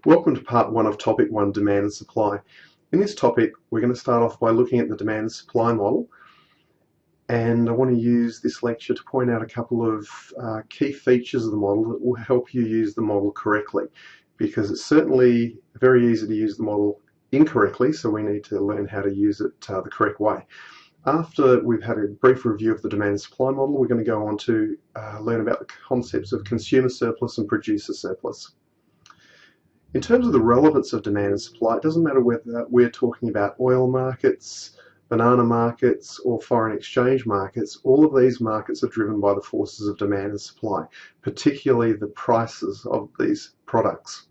Welcome to part 1 of topic 1, demand and supply. In this topic we're going to start off by looking at the demand and supply model, and I want to use this lecture to point out a couple of key features of the model that will help you use the model correctly, because it's certainly very easy to use the model incorrectly, so we need to learn how to use it the correct way. After we've had a brief review of the demand and supply model, we're going to go on to learn about the concepts of consumer surplus and producer surplus. In terms of the relevance of demand and supply, it doesn't matter whether we're talking about oil markets, banana markets, or foreign exchange markets. All of these markets are driven by the forces of demand and supply, particularly the prices of these products.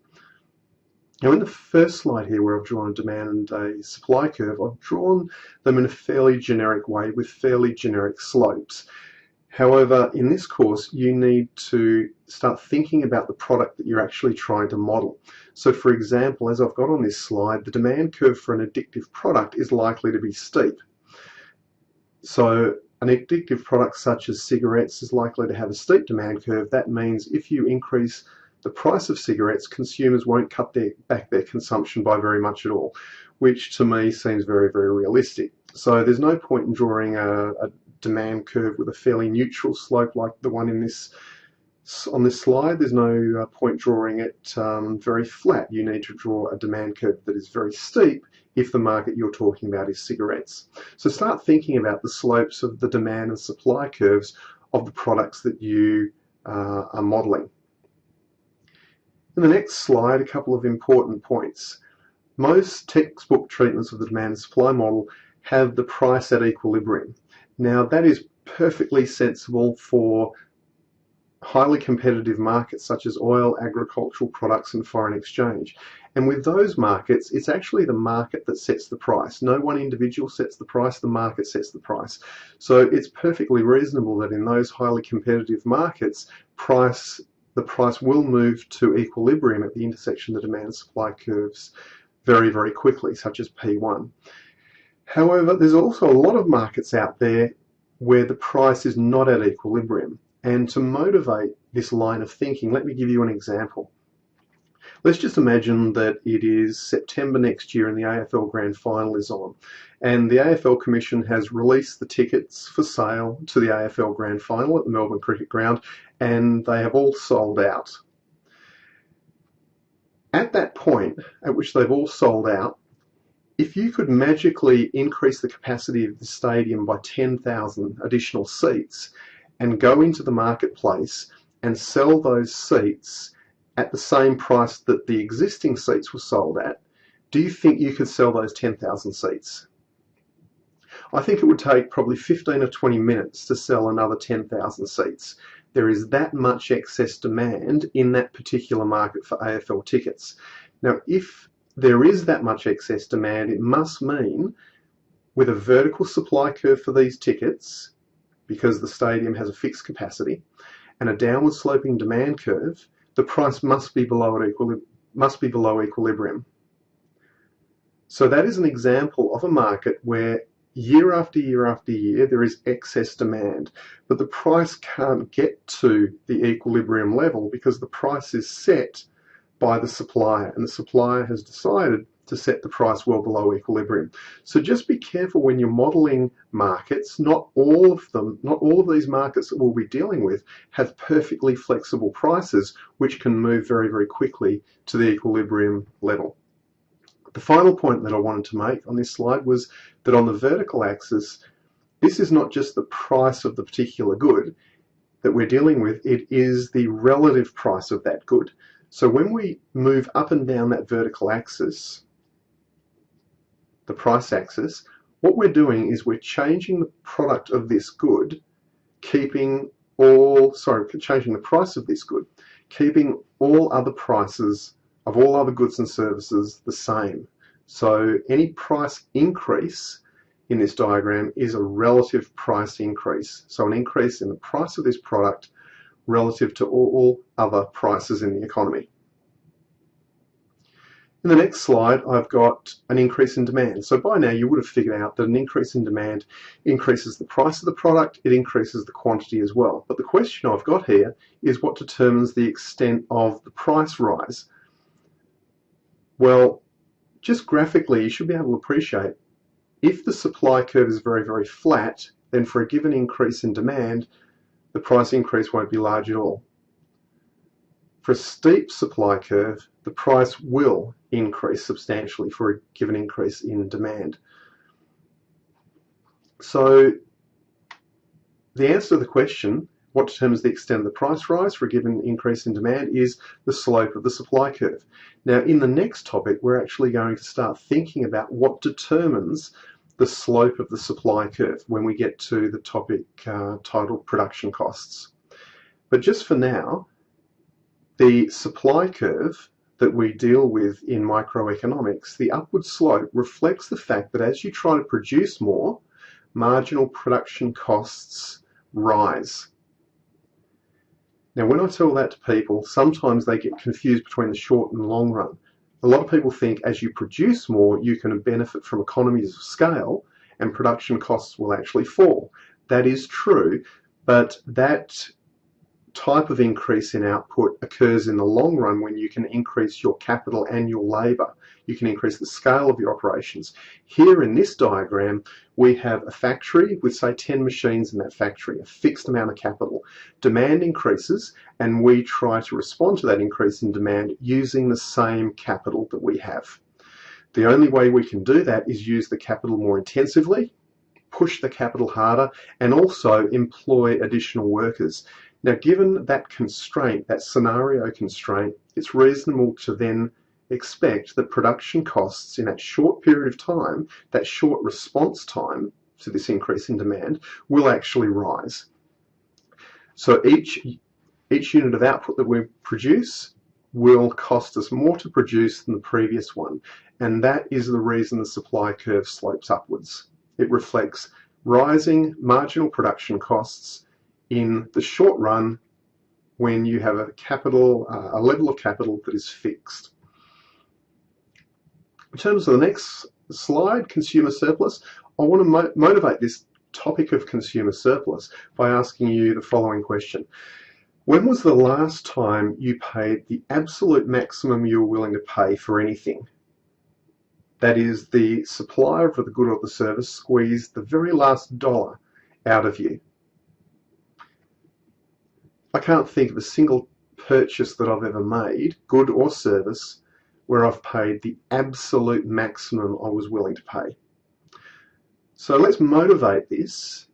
Now, in the first slide here, where I've drawn a demand and a supply curve, I've drawn them in a fairly generic way with fairly generic slopes. However, in this course, you need to start thinking about the product that you're actually trying to model. So, for example, as I've got on this slide, the demand curve for an addictive product is likely to be steep. So, an addictive product such as cigarettes is likely to have a steep demand curve. That means if you increase the price of cigarettes, consumers won't cut back their consumption by very much at all, which to me seems very, very realistic. So there's no point in drawing a demand curve with a fairly neutral slope like the one on this slide. There's no point drawing it very flat. You need to draw a demand curve that is very steep if the market you're talking about is cigarettes. So start thinking about the slopes of the demand and supply curves of the products that you are modeling. In the next slide, a couple of important points. Most textbook treatments of the demand and supply model have the price at equilibrium. Now, that is perfectly sensible for highly competitive markets such as oil, agricultural products and foreign exchange. And with those markets, it's actually the market that sets the price. No one individual sets the price, the market sets the price. So it's perfectly reasonable that in those highly competitive markets, the price will move to equilibrium at the intersection of the demand and supply curves very, very quickly, such as P1. However, there's also a lot of markets out there where the price is not at equilibrium. And to motivate this line of thinking, let me give you an example. Let's just imagine that it is September next year and the AFL Grand Final is on. And the AFL Commission has released the tickets for sale to the AFL Grand Final at the Melbourne Cricket Ground, and they have all sold out. At that point, at which they've all sold out, if you could magically increase the capacity of the stadium by 10,000 additional seats and go into the marketplace and sell those seats at the same price that the existing seats were sold at, do you think you could sell those 10,000 seats? I think it would take probably 15 or 20 minutes to sell another 10,000 seats. There is that much excess demand in that particular market for AFL tickets. Now, if there is that much excess demand, it must mean with a vertical supply curve for these tickets, because the stadium has a fixed capacity, and a downward sloping demand curve, the price must be below equilibrium. So that is an example of a market where year after year after year there is excess demand, but the price can't get to the equilibrium level because the price is set by the supplier, and the supplier has decided to set the price well below equilibrium. So just be careful when you're modeling markets. Not all of these markets that we'll be dealing with have perfectly flexible prices which can move very, very quickly to the equilibrium level. The final point that I wanted to make on this slide was that on the vertical axis, this is not just the price of the particular good that we're dealing with, it is the relative price of that good. So when we move up and down that vertical axis, the price axis, what we're doing is we're changing the product of this good, changing the price of this good, keeping all other prices of all other goods and services the same. So any price increase in this diagram is a relative price increase. So an increase in the price of this product relative to all other prices in the economy. In the next slide, I've got an increase in demand. So by now you would have figured out that an increase in demand increases the price of the product, it increases the quantity as well. But the question I've got here is what determines the extent of the price rise. Well, just graphically, you should be able to appreciate if the supply curve is very, very flat, then for a given increase in demand, the price increase won't be large at all. For a steep supply curve, the price will increase substantially for a given increase in demand. So the answer to the question, what determines the extent of the price rise for a given increase in demand, is the slope of the supply curve. Now, in the next topic, we're actually going to start thinking about what determines the slope of the supply curve when we get to the topic titled production costs. But just for now, the supply curve that we deal with in microeconomics, the upward slope reflects the fact that as you try to produce more, marginal production costs rise. Now, when I tell that to people, sometimes they get confused between the short and long run. A lot of people think as you produce more, you can benefit from economies of scale and production costs will actually fall. That is true, but that type of increase in output occurs in the long run when you can increase your capital and your labour. You can increase the scale of your operations. Here in this diagram, we have a factory with, say, 10 machines in that factory, a fixed amount of capital. Demand increases, and we try to respond to that increase in demand using the same capital that we have. The only way we can do that is use the capital more intensively, push the capital harder, and also employ additional workers. Now, given that constraint, that scenario constraint, it's reasonable to then expect that production costs in that short period of time, that short response time to this increase in demand, will actually rise. So each unit of output that we produce will cost us more to produce than the previous one, and that is the reason the supply curve slopes upwards. It reflects rising marginal production costs in the short run when you have a level of capital that is fixed. In terms of the next slide, consumer surplus, I want to motivate this topic of consumer surplus by asking you the following question. When was the last time you paid the absolute maximum you were willing to pay for anything? That is, the supplier of the good or the service squeezed the very last dollar out of you. I can't think of a single purchase that I've ever made, good or service, where I've paid the absolute maximum I was willing to pay. So let's motivate this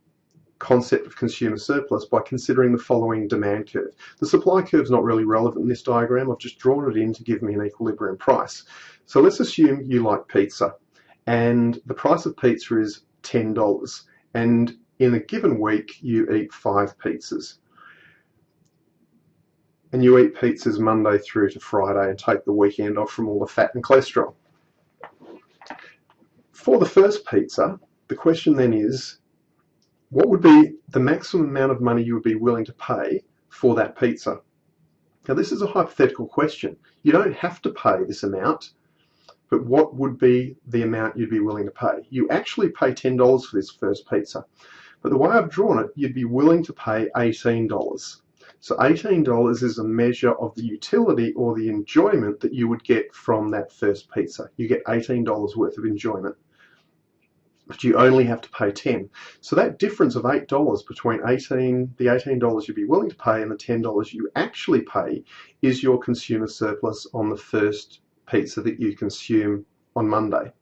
concept of consumer surplus by considering the following demand curve. The supply curve is not really relevant in this diagram. I've just drawn it in to give me an equilibrium price. So let's assume you like pizza and the price of pizza is $10, and in a given week you eat 5 pizzas. And you eat pizzas Monday through to Friday and take the weekend off from all the fat and cholesterol. For the first pizza, the question then is, what would be the maximum amount of money you would be willing to pay for that pizza? Now, this is a hypothetical question. You don't have to pay this amount, but what would be the amount you'd be willing to pay? You actually pay $10 for this first pizza, but the way I've drawn it, you'd be willing to pay $18. So $18 is a measure of the utility or the enjoyment that you would get from that first pizza. You get $18 worth of enjoyment, but you only have to pay $10. So that difference of $8 between the $18 you'd be willing to pay and the $10 you actually pay is your consumer surplus on the first pizza that you consume on Monday.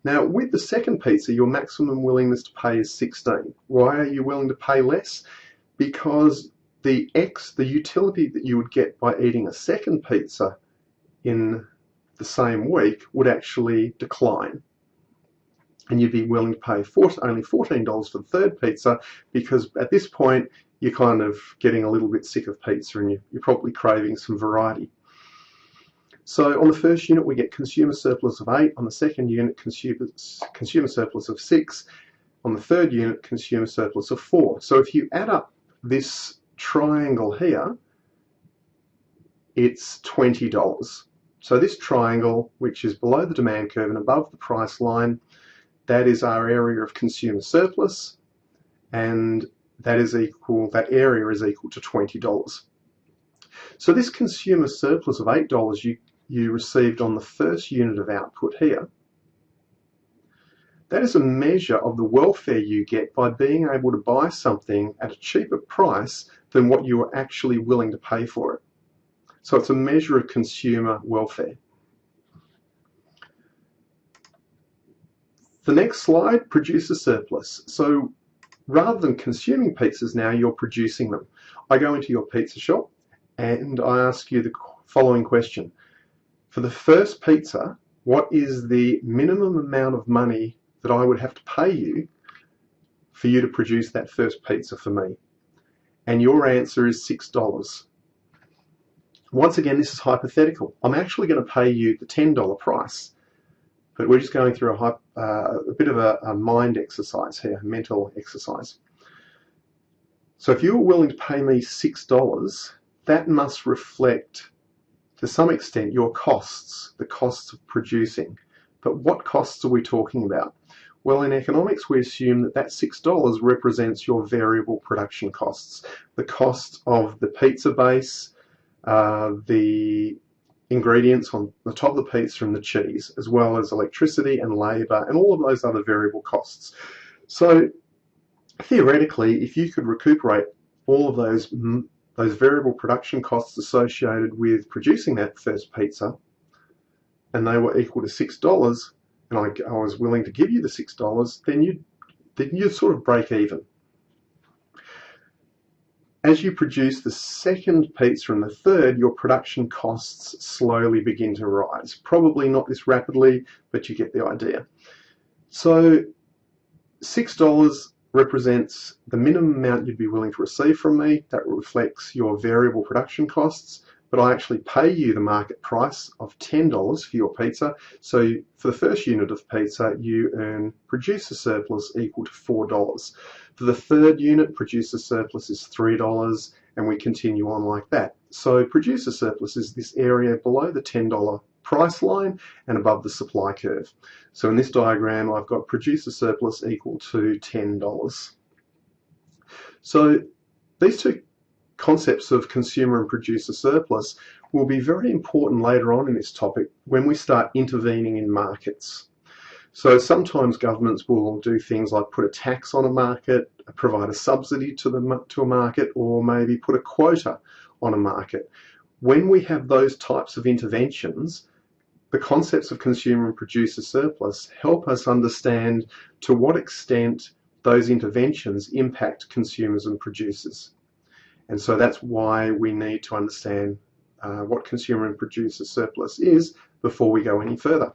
Now, with the second pizza, your maximum willingness to pay is $16. Why are you willing to pay less? Because the utility that you would get by eating a second pizza in the same week would actually decline. And you'd be willing to pay only $14 for the third pizza, because at this point you're kind of getting a little bit sick of pizza and you're probably craving some variety. So on the first unit we get consumer surplus of 8, on the second unit consumer surplus of 6, on the third unit consumer surplus of 4. So if you add up this triangle here, it's $20. So this triangle, which is below the demand curve and above the price line, that is our area of consumer surplus, and that area is equal to $20. So this consumer surplus of $8, you you received on the first unit of output here, that is a measure of the welfare you get by being able to buy something at a cheaper price than what you are actually willing to pay for it. So it's a measure of consumer welfare. The next slide, producer surplus. So rather than consuming pizzas now, you're producing them. I go into your pizza shop and I ask you the following question. For the first pizza, what is the minimum amount of money that I would have to pay you for you to produce that first pizza for me? And your answer is $6. Once again, this is hypothetical. I'm actually going to pay you the $10 price, but we're just going through a bit of a mind exercise here, a mental exercise. So if you're willing to pay me $6, that must reflect to some extent your costs, the costs of producing. But what costs are we talking about? Well, in economics, we assume that that $6 represents your variable production costs, the cost of the pizza base, the ingredients on the top of the pizza and the cheese, as well as electricity and labour and all of those other variable costs. So theoretically, if you could recuperate all of those variable production costs associated with producing that first pizza, and they were equal to $6, and I was willing to give you the $6, then you'd sort of break even. As you produce the second pizza and the third, your production costs slowly begin to rise. Probably not this rapidly, but you get the idea. So $6 represents the minimum amount you'd be willing to receive from me. That reflects your variable production costs, but I actually pay you the market price of $10 for your pizza. So for the first unit of pizza, you earn producer surplus equal to $4. For the third unit, producer surplus is $3, and we continue on like that. So producer surplus is this area below the $10 price line and above the supply curve. So in this diagram, I've got producer surplus equal to $10. So these two concepts of consumer and producer surplus will be very important later on in this topic when we start intervening in markets. So sometimes governments will do things like put a tax on a market, provide a subsidy to a market, or maybe put a quota on a market. When we have those types of interventions, the concepts of consumer and producer surplus help us understand to what extent those interventions impact consumers and producers. And so that's why we need to understand what consumer and producer surplus is before we go any further.